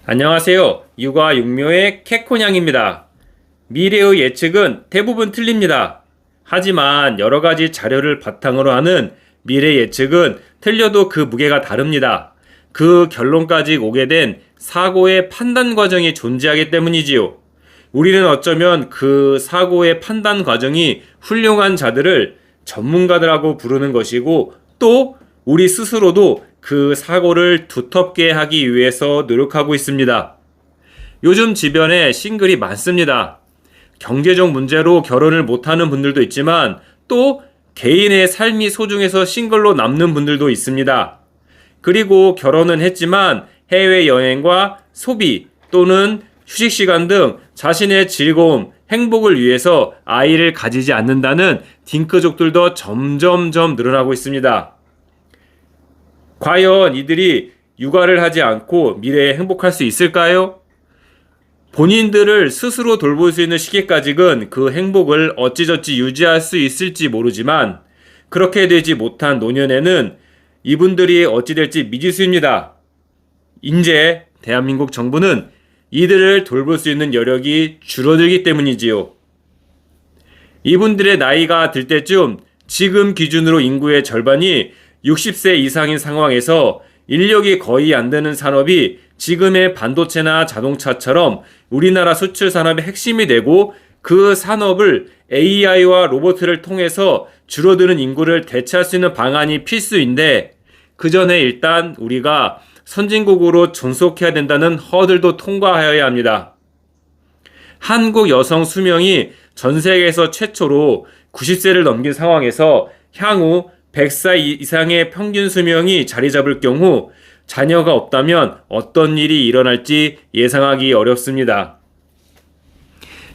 안녕하세요. 육아육묘의 캐코냥입니다. 미래의 예측은 대부분 틀립니다. 하지만 여러가지 자료를 바탕으로 하는 미래 예측은 틀려도 그 무게가 다릅니다. 그 결론까지 오게 된 사고의 판단 과정이 존재하기 때문이지요. 우리는 어쩌면 그 사고의 판단 과정이 훌륭한 자들을 전문가들하고 부르는 것이고, 또 우리 스스로도 그 사고를 두텁게 하기 위해서 노력하고 있습니다. 요즘 주변에 싱글이 많습니다. 경제적 문제로 결혼을 못하는 분들도 있지만, 또 개인의 삶이 소중해서 싱글로 남는 분들도 있습니다. 그리고 결혼은 했지만 해외여행과 소비 또는 휴식시간 등 자신의 즐거움, 행복을 위해서 아이를 가지지 않는다는 딩크족들도 점점점 늘어나고 있습니다. 과연 이들이 육아를 하지 않고 미래에 행복할 수 있을까요? 본인들을 스스로 돌볼 수 있는 시기까지는 그 행복을 어찌저찌 유지할 수 있을지 모르지만, 그렇게 되지 못한 노년에는 이분들이 어찌 될지 미지수입니다. 이제 대한민국 정부는 이들을 돌볼 수 있는 여력이 줄어들기 때문이지요. 이분들의 나이가 들 때쯤 지금 기준으로 인구의 절반이 60세 이상인 상황에서 인력이 거의 안 되는 산업이 지금의 반도체나 자동차처럼 우리나라 수출 산업의 핵심이 되고, 그 산업을 AI와 로봇을 통해서 줄어드는 인구를 대체할 수 있는 방안이 필수인데, 그 전에 일단 우리가 선진국으로 존속해야 된다는 허들도 통과하여야 합니다. 한국 여성 수명이 전 세계에서 최초로 90세를 넘긴 상황에서 향후 100세 이상의 평균 수명이 자리 잡을 경우 자녀가 없다면 어떤 일이 일어날지 예상하기 어렵습니다.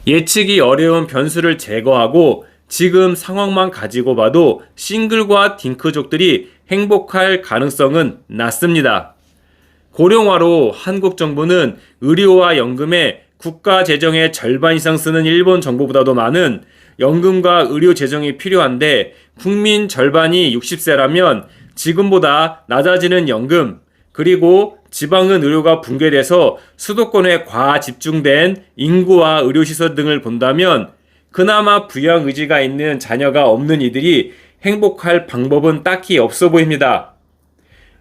예측이 어려운 변수를 제거하고 지금 상황만 가지고 봐도 싱글과 딩크족들이 행복할 가능성은 낮습니다. 고령화로 한국 정부는 의료와 연금에 국가 재정의 절반 이상 쓰는 일본 정부보다도 많은 연금과 의료 재정이 필요한데, 국민 절반이 60세라면 지금보다 낮아지는 연금, 그리고 지방은 의료가 붕괴돼서 수도권에 과집중된 인구와 의료시설 등을 본다면 그나마 부양 의지가 있는 자녀가 없는 이들이 행복할 방법은 딱히 없어 보입니다.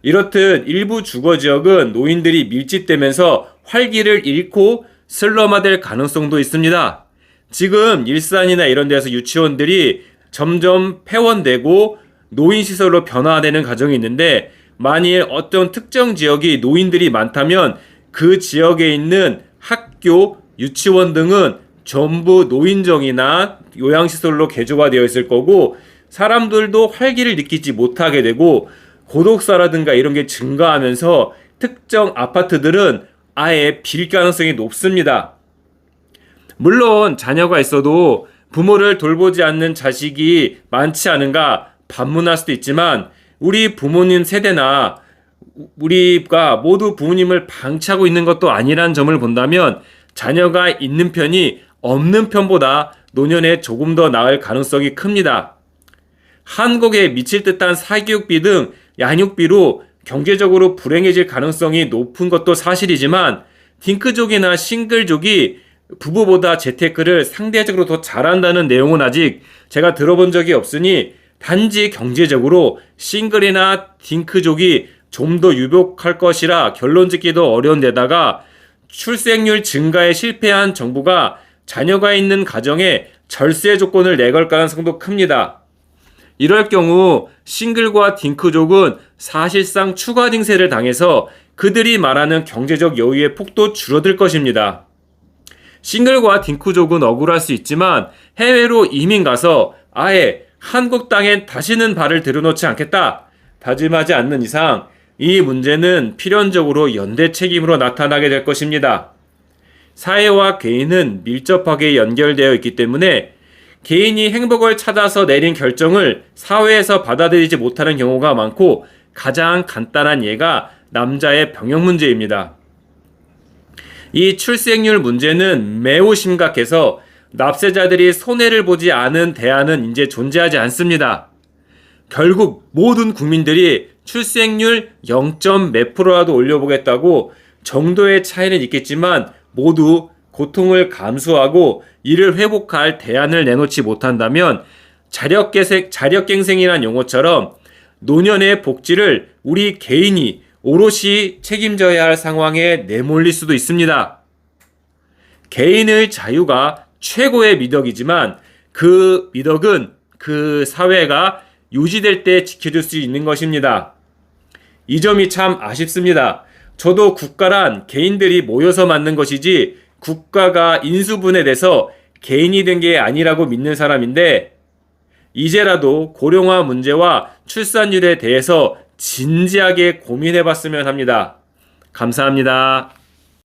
이렇듯 일부 주거지역은 노인들이 밀집되면서 활기를 잃고 슬럼화될 가능성도 있습니다. 지금 일산이나 이런 데서 유치원들이 점점 폐원되고 노인시설로 변화되는 과정이 있는데, 만일 어떤 특정 지역이 노인들이 많다면 그 지역에 있는 학교, 유치원 등은 전부 노인정이나 요양시설로 개조가 되어 있을 거고, 사람들도 활기를 느끼지 못하게 되고 고독사라든가 이런 게 증가하면서 특정 아파트들은 아예 빌 가능성이 높습니다. 물론 자녀가 있어도 부모를 돌보지 않는 자식이 많지 않은가 반문할 수도 있지만, 우리 부모님 세대나 우리가 모두 부모님을 방치하고 있는 것도 아니라는 점을 본다면 자녀가 있는 편이 없는 편보다 노년에 조금 더 나을 가능성이 큽니다. 한국에 미칠 듯한 사교육비 등 양육비로 경제적으로 불행해질 가능성이 높은 것도 사실이지만, 딩크족이나 싱글족이 부부보다 재테크를 상대적으로 더 잘한다는 내용은 아직 제가 들어본 적이 없으니, 단지 경제적으로 싱글이나 딩크족이 좀 더 유복할 것이라 결론 짓기도 어려운 데다가 출생률 증가에 실패한 정부가 자녀가 있는 가정에 절세 조건을 내걸 가능성도 큽니다. 이럴 경우 싱글과 딩크족은 사실상 추가 딩세를 당해서 그들이 말하는 경제적 여유의 폭도 줄어들 것입니다. 싱글과 딩크족은 억울할 수 있지만 해외로 이민 가서 아예 한국 땅엔 다시는 발을 들여놓지 않겠다 다짐하지 않는 이상 이 문제는 필연적으로 연대 책임으로 나타나게 될 것입니다. 사회와 개인은 밀접하게 연결되어 있기 때문에 개인이 행복을 찾아서 내린 결정을 사회에서 받아들이지 못하는 경우가 많고, 가장 간단한 예가 남자의 병역 문제입니다. 이 출생률 문제는 매우 심각해서 납세자들이 손해를 보지 않은 대안은 이제 존재하지 않습니다. 결국 모든 국민들이 출생률 0.몇%라도 올려보겠다고 정도의 차이는 있겠지만 모두 고통을 감수하고 이를 회복할 대안을 내놓지 못한다면 자력갱생이란 용어처럼 노년의 복지를 우리 개인이 오롯이 책임져야 할 상황에 내몰릴 수도 있습니다. 개인의 자유가 최고의 미덕이지만 그 미덕은 그 사회가 유지될 때 지켜줄 수 있는 것입니다. 이 점이 참 아쉽습니다. 저도 국가란 개인들이 모여서 만든 것이지 국가가 인수분해돼서 개인이 된 게 아니라고 믿는 사람인데 이제라도 고령화 문제와 출산율에 대해서 진지하게 고민해 봤으면 합니다. 감사합니다.